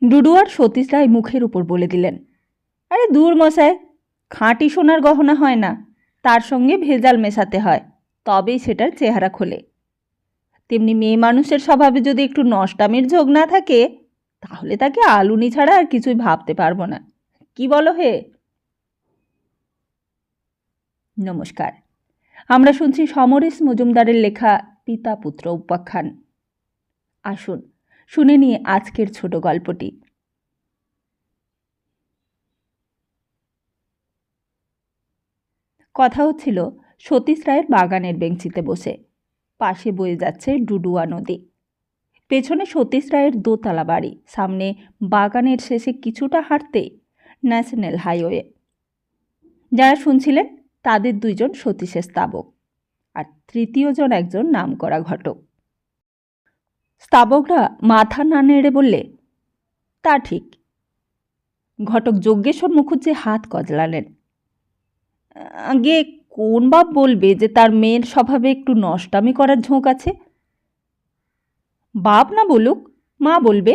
ডুডু আর সতীশ রায় মুখের উপর বলে দিলেন, আরে দূর মশাই, খাঁটি সোনার গহনা হয় না, তার সঙ্গে ভেজাল মেশাতে হয়, তবেই সেটার চেহারা খোলে। তেমনি মেয়ে মানুষের স্বভাবে যদি একটু নষ্টামির ঝোঁক না থাকে, তাহলে তাকে আলুনি ছাড়া আর কিছুই ভাবতে পারবো না। কি বলো হে? নমস্কার, আমরা শুনছি সমরেশ মজুমদারের লেখা পিতা পুত্র উপাখ্যান। আসুন শুনে নিয়ে আজকের ছোট গল্পটি। কথা হচ্ছিল সতীশ রায়ের বাগানের বেঞ্চিতে বসে। পাশে বয়ে যাচ্ছে ডুডুয়া নদী। পেছনে সতীশ রায়ের দোতলা বাড়ি, সামনে বাগানের শেষে কিছুটা হাঁটতেই ন্যাশনাল হাইওয়ে। যারা শুনছিলেন তাদের দুইজন সতীশের স্তাবক, আর তৃতীয়জন একজন নামকরা ঘটক। স্তাবকরা মাথা না নেড়ে বললে, তা ঠিক। ঘটক যজ্ঞেশ্বর মুখুজ্জে হাত কজলালেন। আগে কোন বাপ বলবে যে তার মেয়ের স্বভাবে একটু নষ্টামি করার ঝোঁক আছে? বাপ না বলুক, মা বলবে,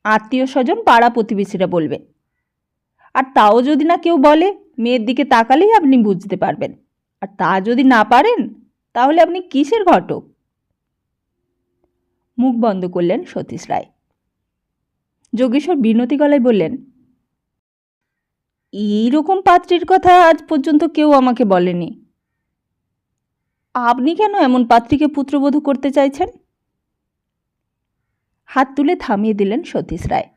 আত্মীয় স্বজন পাড়া প্রতিবেশীরা বলবে। আর তাও যদি না কেউ বলে, মেয়ের দিকে তাকালেই আপনি বুঝতে পারবেন। আর তা যদি না পারেন, তাহলে আপনি কিসের ঘটক? মুখ বন্ধ করলেন সতীশ রায়। যোগেশ্বর বিনতি গলায় বললেন, এইরকম পাত্রীর কথা আজ পর্যন্ত কেউ আমাকে বলেনি। আপনি কেন এমন পাত্রীকে পুত্রবধূ করতে চাইছেন? হাত তুলে থামিয়ে দিলেন সতীশ রায়।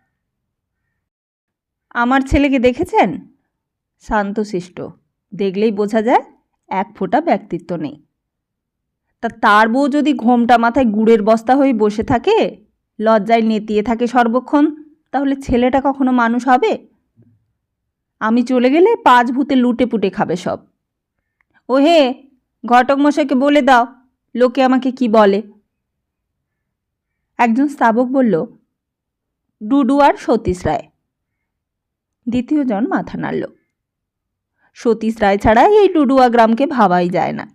আমার ছেলেকে দেখেছেন? শান্তশিষ্ট, দেখলেই বোঝা যায় এক ফোঁটা ব্যক্তিত্ব নেই। তার বউ যদি ঘোমটা মাথায় গুড়ের বস্তা হয়ে বসে থাকে, লজ্জায় নেতিয়ে থাকে সর্বক্ষণ, তাহলে ছেলেটা কখনো মানুষ হবে? আমি চলে গেলে 5 ভূতে লুটে পুটে খাবে সব। ও হে, ঘটক মশাইকে বলে দাও লোকে আমাকে কি বলে। একজন স্তাবক বলল, ডুডু আর সতীশ রায়। দ্বিতীয়জন মাথা নাড়ল। সতীশ রায় ছাড়া এই ডুডুয়া গ্রামকে ভাবাই যায় না।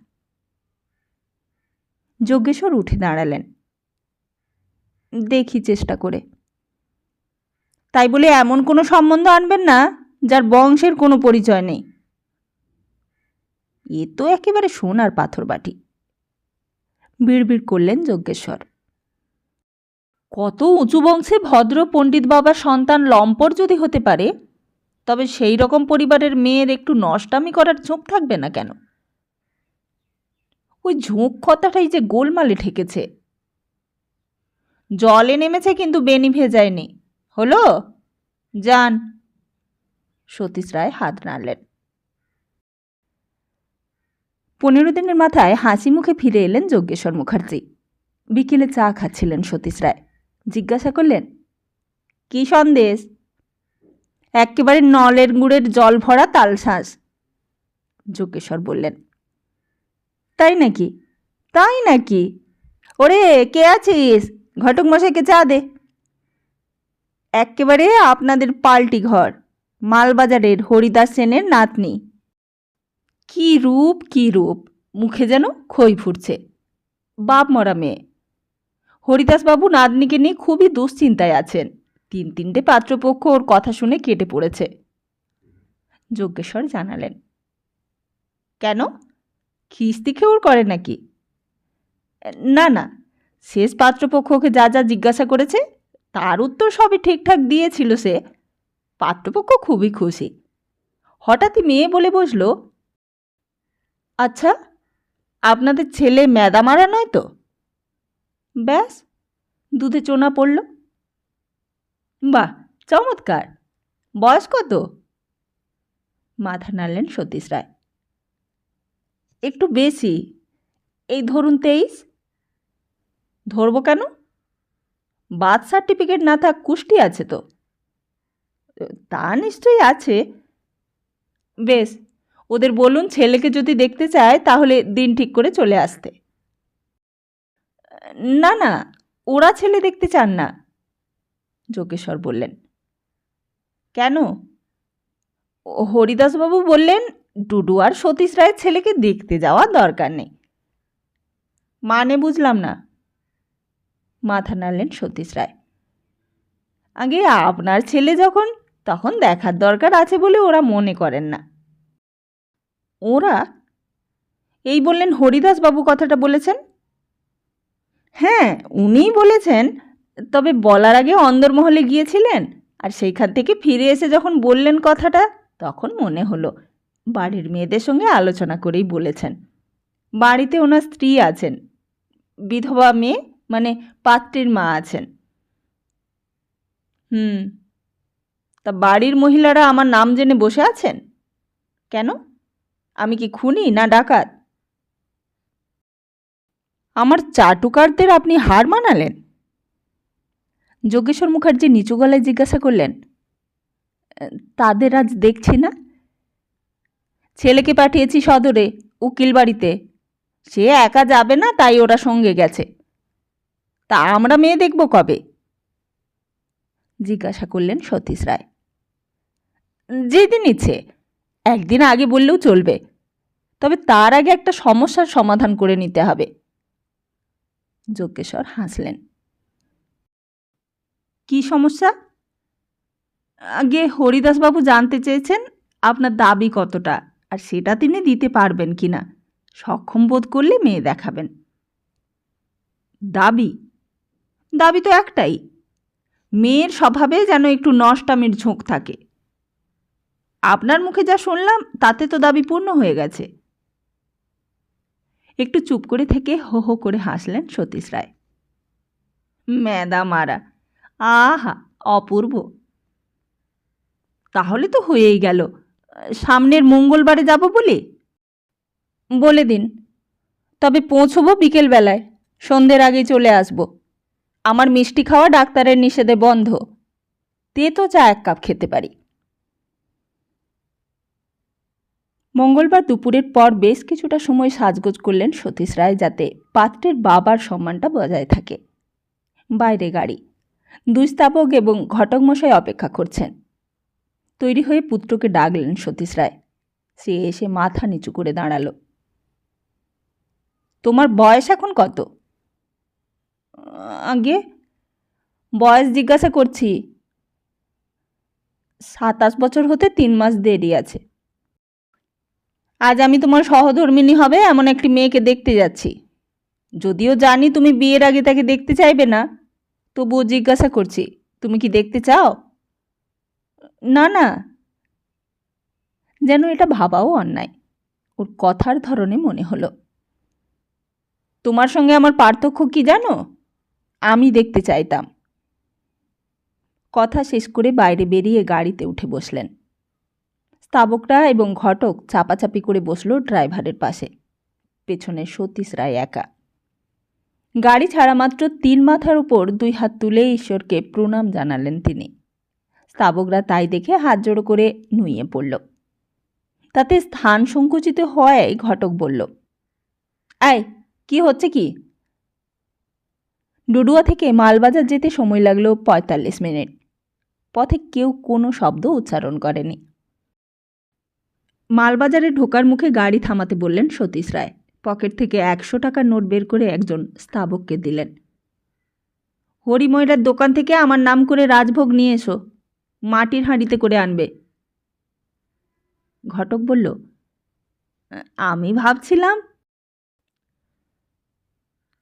যজ্ঞেশ্বর উঠে দাঁড়ালেন। দেখি চেষ্টা করে। তাই বলে এমন কোনো সম্বন্ধ আনবেন না যার বংশের কোনো পরিচয় নেই। এ তো একেবারে সোনার পাথর বাটি, বিড়বিড় করলেন যজ্ঞেশ্বর। কত উঁচু বংশে ভদ্র পণ্ডিত বাবার সন্তান লম্পট যদি হতে পারে, তবে সেই রকম পরিবারের মেয়ের একটু নষ্টামি করার ঝোঁক থাকবে না কেন? ওই ঝোঁক কথাটাই যে গোলমালে ঠেকেছে। জলে নেমেছে কিন্তু বেনি ভেজায়নি। হলো, যান। সতীশ রায় হাত নাড়লেন। 15 দিনের মাথায় হাসি মুখে ফিরে এলেন যজ্ঞেশ্বর মুখার্জি। বিকেলে চা খাচ্ছিলেন সতীশ রায়। জিজ্ঞাসা করলেন, কি সন্দেশ? একেবারে নলের গুড়ের জল ভরা তালশাঁস। যজ্ঞেশ্বর বললেন, তাই নাকি? তাই নাকি? ওরে, কে আছিস? ঘটক মশাইকে চা দে। একেবারে আপনাদের পাল্টি ঘর, মালবাজারের হরিদাস সেনের নাতনি। কি রূপ, কি রূপ! মুখে যেন খই ফুটছে। বাপ মরা মেয়ে। হরিদাসবাবু নাতনিকে নিয়ে খুবই দুশ্চিন্তায় আছেন। 3 পাত্রপক্ষ ওর কথা শুনে কেটে পড়েছে। যজ্ঞেশ্বর জানালেন। কেন? খিস্তি খেউর করে নাকি? না না, শেষ পাত্রপক্ষ ওকে যা যা জিজ্ঞাসা করেছে তার উত্তর সবই ঠিকঠাক দিয়েছিল সে। পাত্রপক্ষ খুবই খুশি। হঠাৎই মেয়ে বলে বসল, আচ্ছা, আপনাদের ছেলে ম্যাদা মারা নয় তো? ব্যাস, দুধে চোনা পড়ল। বাহ, চমৎকার! বয়স কত? মাথা নাড়লেন সতীশ রায়। একটু বেশি, এই ধরুন 23। ধরব কেন? বার্থ সার্টিফিকেট না থাক কুষ্টি আছে তো? তা নিশ্চয়ই আছে। বেশ, ওদের বলুন ছেলেকে যদি দেখতে চায় তাহলে দিন ঠিক করে চলে আসতে। না না, ওরা ছেলে দেখতে চান না, যোগেশ্বর বললেন। কেন? হরিদাসবাবু বললেন ডুডু আর সতীশ রায়ের ছেলেকে দেখতে যাওয়ার দরকার নেই। মানে বুঝলাম না। মাথা নাড়লেন সতীশ রায়। আগে আপনার ছেলে যখন, তখন দেখার দরকার আছে বলে ওরা মনে করেন না। ওরা? এই বললেন হরিদাসবাবু কথাটা বলেছেন? হ্যাঁ, উনিই বলেছেন। তবে বলার আগে অন্দরমহলে গিয়েছিলেন, আর সেইখান থেকে ফিরে এসে যখন বললেন কথাটা, তখন মনে হলো বাড়ির মেয়েদের সঙ্গে আলোচনা করেই বলেছেন। বাড়িতে ওনার স্ত্রী আছেন, বিধবা মেয়ে, মানে পাত্রীর মা আছেন। তা বাড়ির মহিলারা আমার নাম জেনে বসে আছেন কেন? আমি কি খুনি না ডাকাত? আমার চাটুকারদের আপনি হার মানালেন? যোগেশ্বর মুখার্জি নিচু গলায় জিজ্ঞাসা করলেন। তাদের আজ দেখছি না। ছেলেকে পাঠিয়েছি সদরে, উকিল বাড়িতে। সে একা যাবে না, তাই ওরা সঙ্গে গেছে। তা আমরা মেয়ে দেখব কবে? জিজ্ঞাসা করলেন সতীশ রায়। যেদিন ইচ্ছে, একদিন আগে বললেও চলবে, তবে তার আগে একটা সমস্যার সমাধান করে নিতে হবে। যোগেশ্বর হাসলেন। কি সমস্যা? আগে হরিদাসবাবু জানতে চেয়েছেন আপনার দাবি কতটা, আর সেটা তিনি দিতে পারবেন কি না। সক্ষম বোধ করলে মেয়ে দেখাবেন। দাবি? দাবি তো একটাই, মেয়ের স্বভাবে যেন একটু নষ্টামির ঝোঁক থাকে। আপনার মুখে যা শুনলাম তাতে তো দাবি পূর্ণ হয়ে গেছে। একটু চুপ করে থেকে হো হো করে হাসলেন সতীশ রায়। ম্যাদা মারা, আহা অপূর্ব। তাহলে তো হয়েই গেল। সামনের মঙ্গলবারে যাব বলে দিন। তবে পৌঁছবো বিকেলবেলায়, সন্ধ্যের আগেই চলে আসব। আমার মিষ্টি খাওয়া ডাক্তারের নিষেধে বন্ধ। তেতো চা 1 কাপ খেতে পারি। মঙ্গলবার দুপুরের পর বেশ কিছুটা সময় সাজগোজ করলেন সতীশ রায়, যাতে পাত্রের বাবার সম্মানটা বজায় থাকে। বাইরে গাড়ি, দুই স্থাপক এবং ঘটক মশাই অপেক্ষা করছেন। তৈরি হয়ে পুত্রকে ডাকলেন সতীশ রায়। সে এসে মাথা নিচু করে দাঁড়ালো। তোমার বয়স এখন কত? আগে বয়স জিজ্ঞাসা করছি। 27 বছর হতে 3 মাস দেরি আছে। আজ আমি তোমার সহধর্মিণী হবে এমন একটি মেয়েকে দেখতে যাচ্ছি। যদিও জানি তুমি বিয়ের আগে তাকে দেখতে চাইবে না, তবুও জিজ্ঞাসা করছি, তুমি কি দেখতে চাও? না না। যেন এটা ভাবাও অন্যায়, ওর কথার ধরনে মনে হলো। তোমার সঙ্গে আমার পার্থক্য কি জানো? আমি দেখতে চাইতাম। কথা শেষ করে বাইরে বেরিয়ে গাড়িতে উঠে বসলেন। স্তাবকরা এবং ঘটক চাপাচাপি করে বসল ড্রাইভারের পাশে। পেছনে সতীশ রায় একা। গাড়ি ছাড়া মাত্র 3 মাথার উপর 2 হাত তুলে ঈশ্বরকে প্রণাম জানালেন তিনি। স্তাবকরা তাই দেখে হাত জোড়ো করে নুইয়ে পড়ল। তাতে স্থান সংকুচিত হওয়ায় ঘটক বলল, আয়, কি হচ্ছে কি? ডুডুয়া থেকে মালবাজার যেতে সময় লাগলো 45 মিনিট। পথে কেউ কোনো শব্দ উচ্চারণ করেনি। মালবাজারে ঢোকার মুখে গাড়ি থামাতে বললেন সতীশ রায়। পকেট থেকে 100 টাকার নোট বের করে একজন স্তাবককে দিলেন। হরিময়রার দোকান থেকে আমার নাম করে রাজভোগ নিয়ে এসো, মাটির হাঁড়িতে করে আনবে। ঘটক বলল, আমি ভাবছিলাম।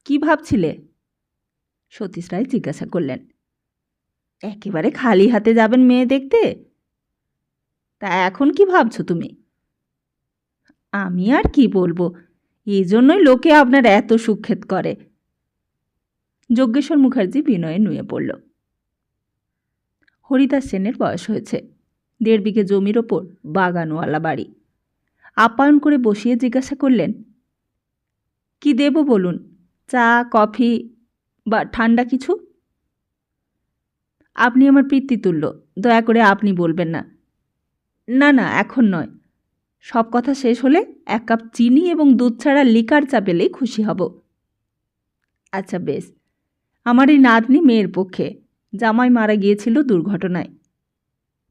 কি ভাবছিলে? সতীশ রায় জিজ্ঞাসা করলেন। একেবারে খালি হাতে যাবেন মেয়ে দেখতে? তা এখন কি ভাবছো তুমি? আমি আর কি বলবো, এই জন্যই লোকে আপনার এত সুখ্যাত করে। যোগেশ্বর মুখার্জি বিনয়ে নুয়ে পড়ল। হরিদাস সেনের বয়স হয়েছে। 1.5 বিঘে জমির ওপর বাগানওয়ালা বাড়ি। আপ্যায়ন করে বসিয়ে জিজ্ঞাসা করলেন, কি দেব বলুন? চা, কফি বা ঠান্ডা কিছু? আপনি আমার পিতৃতুল্য, দয়া করে আপনি বলবেন না। না না, এখন নয়। সব কথা শেষ হলে 1 কাপ চিনি এবং দুধ ছাড়া লিকার চা পেলেই খুশি হব। আচ্ছা বেশ। আমার এই নাতনি মেয়ের পক্ষে, জামাই মারা গিয়েছিল দুর্ঘটনায়।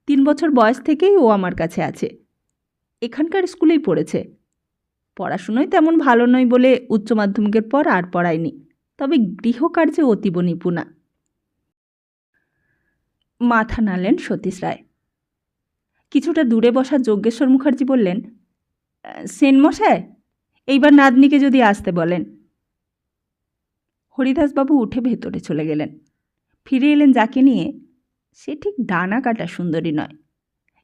3 বছর বয়স থেকেই ও আমার কাছে আছে। এখানকার স্কুলেই পড়েছে। পড়াশুনোয় তেমন ভালো নয় বলে উচ্চ মাধ্যমিকের পর আর পড়ায়নি, তবে গৃহকার্যে অতীব নিপুণা। মাথা নাড়লেন সতীশ রায়। কিছুটা দূরে বসা যজ্ঞেশ্বর মুখার্জি বললেন, সেনমশাই, এইবার নাতনিকে যদি আসতে বলেন। হরিদাসবাবু উঠে ভেতরে চলে গেলেন। ফিরে এলেন যাকে নিয়ে, সে ঠিক ডানা কাটা সুন্দরী নয়,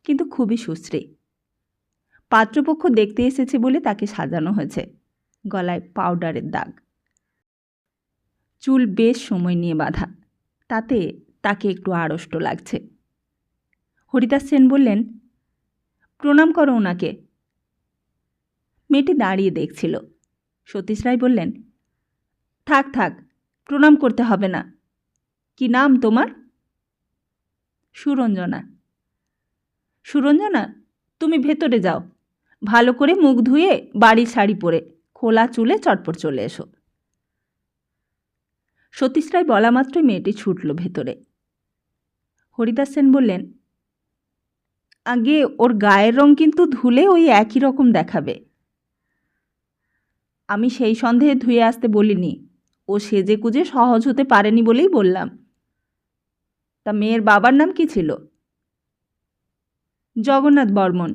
কিন্তু খুবই সুশ্রী। পাত্রপক্ষ দেখতে এসেছে বলে তাকে সাজানো হয়েছে। গলায় পাউডারের দাগ, চুল বেশ সময় নিয়ে বাঁধা, তাতে তাকে একটু আড়ষ্ট লাগছে। হরিদাস সেন বললেন, প্রণাম করো ওনাকে। মেয়েটি দাঁড়িয়ে দেখছিল। সতীশ রায় বললেন, থাক থাক, প্রণাম করতে হবে না। কি নাম তোমার? সুরঞ্জনা। সুরঞ্জনা, তুমি ভেতরে যাও, ভালো করে মুখ ধুয়ে বাড়ির শাড়ি পরে খোলা চুলে চটপট চলে এসো। সতীশ রায় বলা মাত্রই মেয়েটি ছুটল ভেতরে। হরিদাস সেন বললেন, আগে ওর গায়ের রং কিন্তু ধুলে ওই একই রকম দেখাবে। আমি সেই সন্দেহে ধুয়ে আসতে বলিনি, ও সেজে কুজে সহজ হতে পারেনি বলেই বললাম। তা মেয়ের বাবার নাম কি ছিল? জগন্নাথ বর্মন,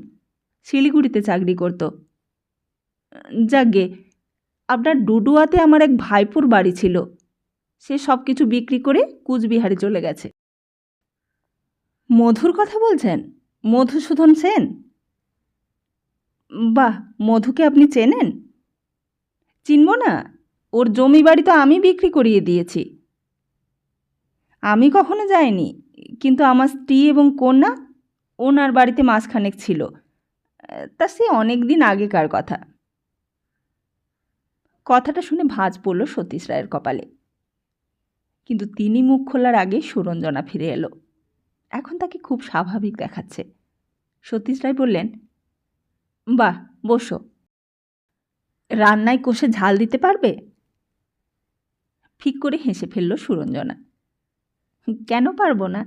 শিলিগুড়িতে চাকরি করত। যাগে, আপনার ডুডুয়াতে আমার এক ভাইপুর বাড়ি ছিল, সে সব কিছু বিক্রি করে কুচবিহারে চলে গেছে। মধুর কথা বলছেন? মধুসূদন সেন? বাহ, মধুকে আপনি চেনেন? চিনব না? ওর জমি বাড়ি তো আমি বিক্রি করিয়ে দিয়েছি। আমি কখনো যাইনি, কিন্তু আমার স্ত্রী এবং কন্যা ওনার বাড়িতে মাসখানেক ছিল। তা সে অনেক দিন আগেকার কথা। কথাটা শুনে ভাঁজ পড়ল সতীশ রায়ের কপালে, কিন্তু তিনি মুখ খোলার আগে সুরঞ্জনা ফিরে এলো। এখন তাকে খুব স্বাভাবিক দেখাচ্ছে। সতীশ রায় বললেন, বাহ, বসো। রান্নায় কষে ঝাল দিতে পারবে? ফিক করে হেসে ফেলল সুরঞ্জনা। কেন পারবো না?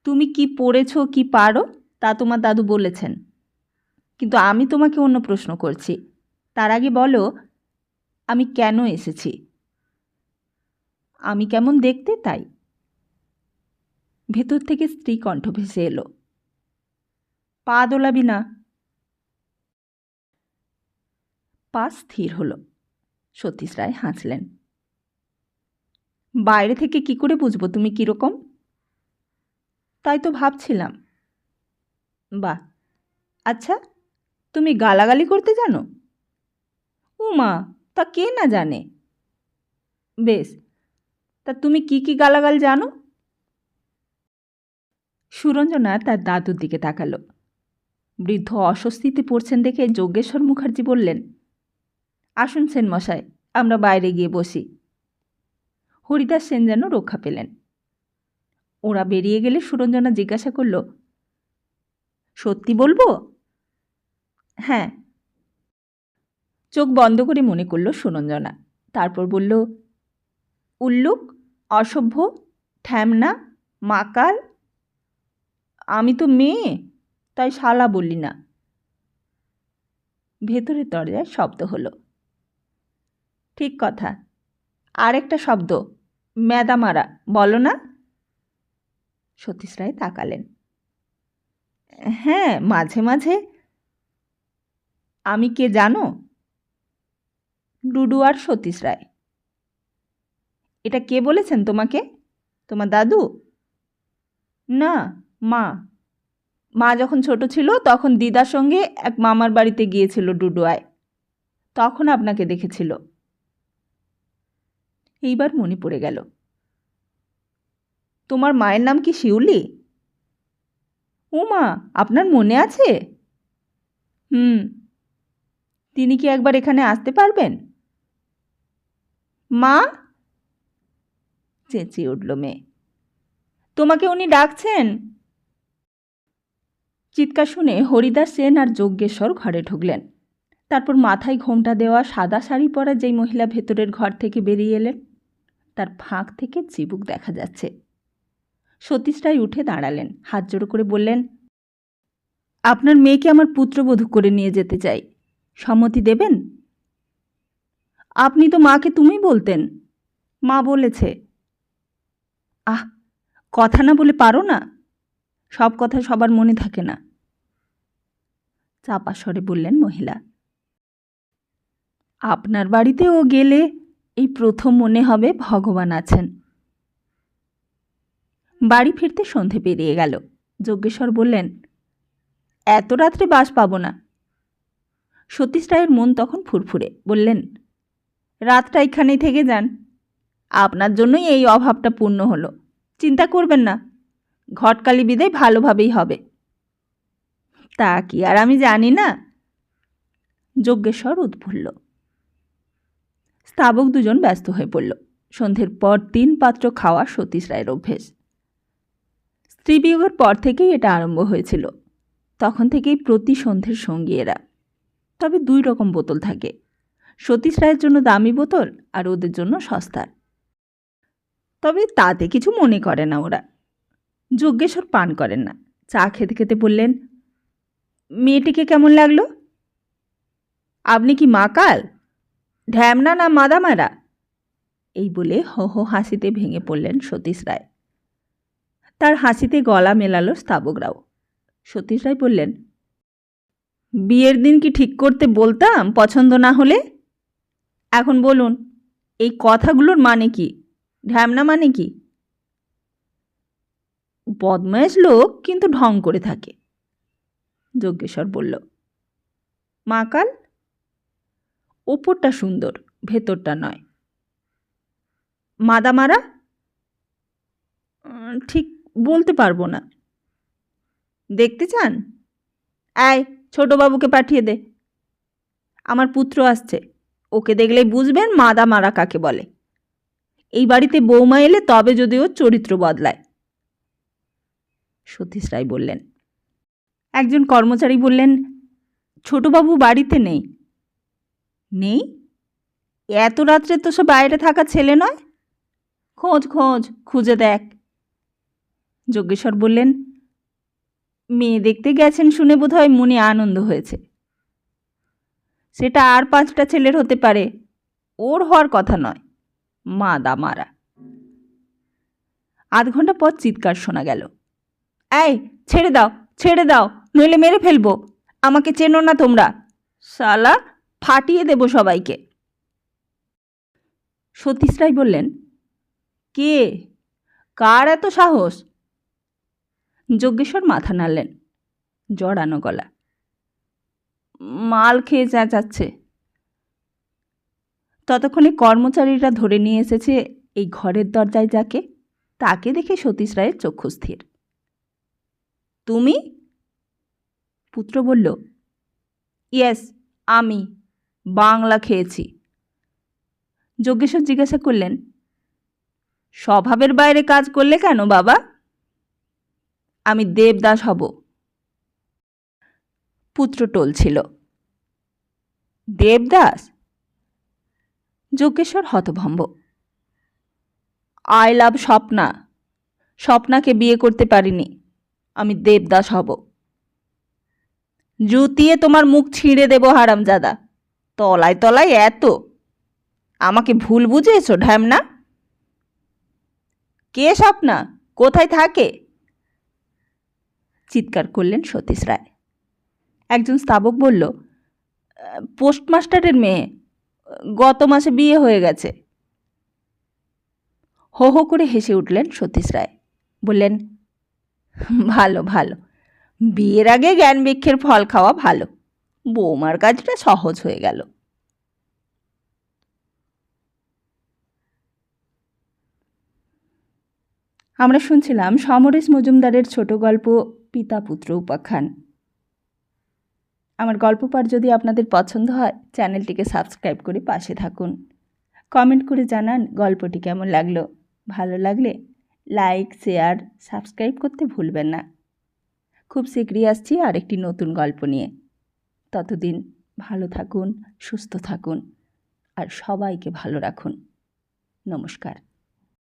তুমি কি পড়েছ, কি পারো তা তোমার দাদু বলেছেন, কিন্তু আমি তোমাকে অন্য প্রশ্ন করছি। তার আগে বলো, আমি কেন এসেছি? আমি কেমন দেখতে তাই। ভেতর থেকে স্ত্রী কণ্ঠ ভেসে এলো, পা দোলাবি না। পা স্থির হলো। সতীশ রায় হাসলেন। বাইরে থেকে কি করে বুঝবো তুমি কীরকম? তাই তো ভাবছিলাম। বাহ, আচ্ছা, তুমি গালাগালি করতে জানো? উমা, তা কে না জানে। বেশ, তা তুমি কি কি গালাগাল জানো? সুরঞ্জনা তার দাদুর দিকে তাকালো। বৃদ্ধ অস্বস্তিতে পড়ছেন দেখে যজ্ঞেশ্বর মুখার্জি বললেন, আসুন সেন মশাই, আমরা বাইরে গিয়ে বসি। হরিদাস সেন যেন রক্ষা পেলেন। ওরা বেরিয়ে গেলে সুরঞ্জনা জিজ্ঞাসা করল, সত্যি বলবো? হ্যাঁ। চোখ বন্ধ করে মনে করল সুরঞ্জনা, তারপর বলল, উল্লুক, অসভ্য, ঠ্যামনা, মাকাল। আমি তো মেয়ে, তাই শালা বললি না। ভেতরের দরজায় শব্দ হলো। ঠিক কথা, আর একটা শব্দ, ম্যাদামারা, বলো না? সতীশ রায় তাকালেন। হ্যাঁ, মাঝে মাঝে। আমি কে জানো? ডুডু আর সতীশ রায়। এটা কে বলেছেন তোমাকে? তোমার দাদু? না, মা। মা যখন ছোট ছিল তখন দিদার সঙ্গে এক মামার বাড়িতে গিয়েছিল ডুডুয়ায়, তখন আপনাকে দেখেছিল। এইবার মনে পড়ে গেল, তোমার মায়ের নাম কি শিউলি? উমা, আপনার মনে আছে? হুম। তিনি কি একবার এখানে আসতে পারবেন? মা, চেঁচিয়ে উঠল মেয়ে, তোমাকে উনি ডাকছেন। চিৎকার শুনে হরিদাস সেন আর যজ্ঞেশ্বর ঘরে ঢুকলেন। তারপর মাথায় ঘোমটা দেওয়া সাদা শাড়ি পরা যেই মহিলা ভেতরের ঘর থেকে বেরিয়ে এলেন, তার ফাঁক থেকে চিবুক দেখা যাচ্ছে। সতীশ রায় উঠে দাঁড়ালেন, হাত জোড়ো করে বললেন, আপনার মেয়েকে আমার পুত্রবধূ করে নিয়ে যেতে চাই, সম্মতি দেবেন? আপনি তো মাকে তুমি বলতেন। মা বলেছে। আহ, কথা না বলে পারো না? সব কথা সবার মনে থাকে না। চাপা স্বরে বললেন মহিলা। আপনার বাড়িতেও গেলে এই প্রথম মনে হবে ভগবান আছেন। বাড়ি ফিরতে সন্ধে পেরিয়ে গেল। যজ্ঞেশ্বর বললেন, এত রাত্রে বাস পাবো না। সতীশ রায়ের মন তখন ফুরফুরে। বললেন, রাতটা এখানেই থেকে যান। আপনার জন্যই এই অভাবটা পূর্ণ হলো। চিন্তা করবেন না, ঘটকালি বিদায় ভালোভাবেই হবে। তা কি আর আমি জানি না? যজ্ঞেশ্বর উৎফুল্ল। স্তাবক দুজন ব্যস্ত হয়ে পড়ল। সন্ধ্যের পর 3 পাত্র খাওয়া সতীশ রায়ের অভ্যেস। স্ত্রীবিয়োগের পর থেকেই এটা আরম্ভ হয়েছিল। তখন থেকেই প্রতি সন্ধ্যের সঙ্গী এরা। তবে 2 রকম বোতল থাকে, সতীশ রায়ের জন্য দামি বোতল আর ওদের জন্য সস্তার। তবে তাতে কিছু মনে করে না ওরা। যজ্ঞেশ্বর পান করেন না। চা খেতে খেতে বললেন, মেয়েটিকে কেমন লাগলো? আপনি কি মাকাল, ঢ্যামনা না মাদামারা? এই বলে হো হো হাসিতে ভেঙে পড়লেন সতীশ রায়। তার হাসিতে গলা মেলালো স্তাবকরাও। সতীশ রায় বললেন, বিয়ের দিন কি ঠিক করতে বলতাম পছন্দ না হলে? এখন বলুন, এই কথাগুলোর মানে কি? ঢ্যামনা মানে কি? বদমায়েশ লোক, কিন্তু ঢং করে থাকে। যজ্ঞেশ্বর বলল, মাকাল? ওপরটা সুন্দর, ভেতরটা নয়। মাদামারা? ঠিক বলতে পারবো না। দেখতে চান? আয়, ছোটবাবুকে পাঠিয়ে দে। আমার পুত্র আসছে, ওকে দেখলেই বুঝবেন মাদামারা কাকে বলে। এই বাড়িতে বৌমা এলে তবে যদি ওর চরিত্র বদলায়। সতীশ রায় বললেন। একজন কর্মচারী বললেন, ছোটবাবু বাড়িতে নেই। নেই? এত রাত্রে তো সে বাইরে থাকা ছেলে নয়। খোঁজ খোঁজ, খুঁজে দেখ। যজ্ঞেশ্বর বললেন, মেয়ে দেখতে গেছেন শুনে বোধহয় মনে আনন্দ হয়েছে। সেটা আর 5টা ছেলের হতে পারে, ওর হওয়ার কথা নয়। মাদামারা। আধ ঘন্টা পর চিৎকার শোনা গেল, এই ছেড়ে দাও, ছেড়ে দাও, নইলে মেরে ফেলবো। আমাকে চেনো না তোমরা? শালা, ফাটিয়ে দেব সবাইকে। সতীশ রায় বললেন, কে? কার এত সাহস? যজ্ঞেশ্বর মাথা নাড়লেন, জড়ানো গলা। মাল খেয়ে চেঁচাচ্ছে। ততক্ষণে কর্মচারীরা ধরে নিয়ে এসেছে এই ঘরের দরজায় যাকে, তাকে দেখে সতীশ রায়ের চক্ষু স্থির। তুমি? পুত্র বলল, ইয়েস, আমি বাংলা খেয়েছি। যজ্ঞেশ্বর জিজ্ঞাসা করলেন, স্বভাবের বাইরে কাজ করলে কেন বাবা? আমি দেবদাস হব। পুত্র টলছিল। দেবদাস? যজ্ঞেশ্বর হতভম্ব। আই লাভ স্বপ্না, স্বপ্নাকে বিয়ে করতে পারিনি, আমি দেবদাস হব। জুতিয়ে তোমার মুখ ছিঁড়ে দেব হারামজাদা। তলায় তলায় এত! আমাকে ভুল বুঝেছ ঢ্যামনা? কে স্বপ্না? কোথায় থাকে? চিৎকার করলেন সতীশ রায়। একজন স্তাবক বলল, পোস্টমাস্টারের মেয়ে, গত মাসে বিয়ে হয়ে গেছে। হো হো করে হেসে উঠলেন সতীশ রায়। বললেন, ভালো ভালো, বিয়ের আগে জ্ঞান বৃক্ষের ফল খাওয়া ভালো। বৌমার কাজটা সহজ হয়ে গেল। আমরা শুনছিলাম সমরেশ মজুমদারের ছোট গল্প পিতা পুত্র উপাখ্যান। আমার গল্প পাঠ যদি আপনাদের পছন্দ হয়, চ্যানেলটিকে সাবস্ক্রাইব করে পাশে থাকুন। কমেন্ট করে জানান গল্পটি কেমন লাগলো। ভালো লাগলে লাইক, শেয়ার, সাবস্ক্রাইব করতে ভুলবেন না। খুব শীঘ্রই আসছি আরেকটি নতুন গল্প নিয়ে। ততদিন ভালো থাকুন, সুস্থ থাকুন আর সবাইকে ভালো রাখুন। নমস্কার।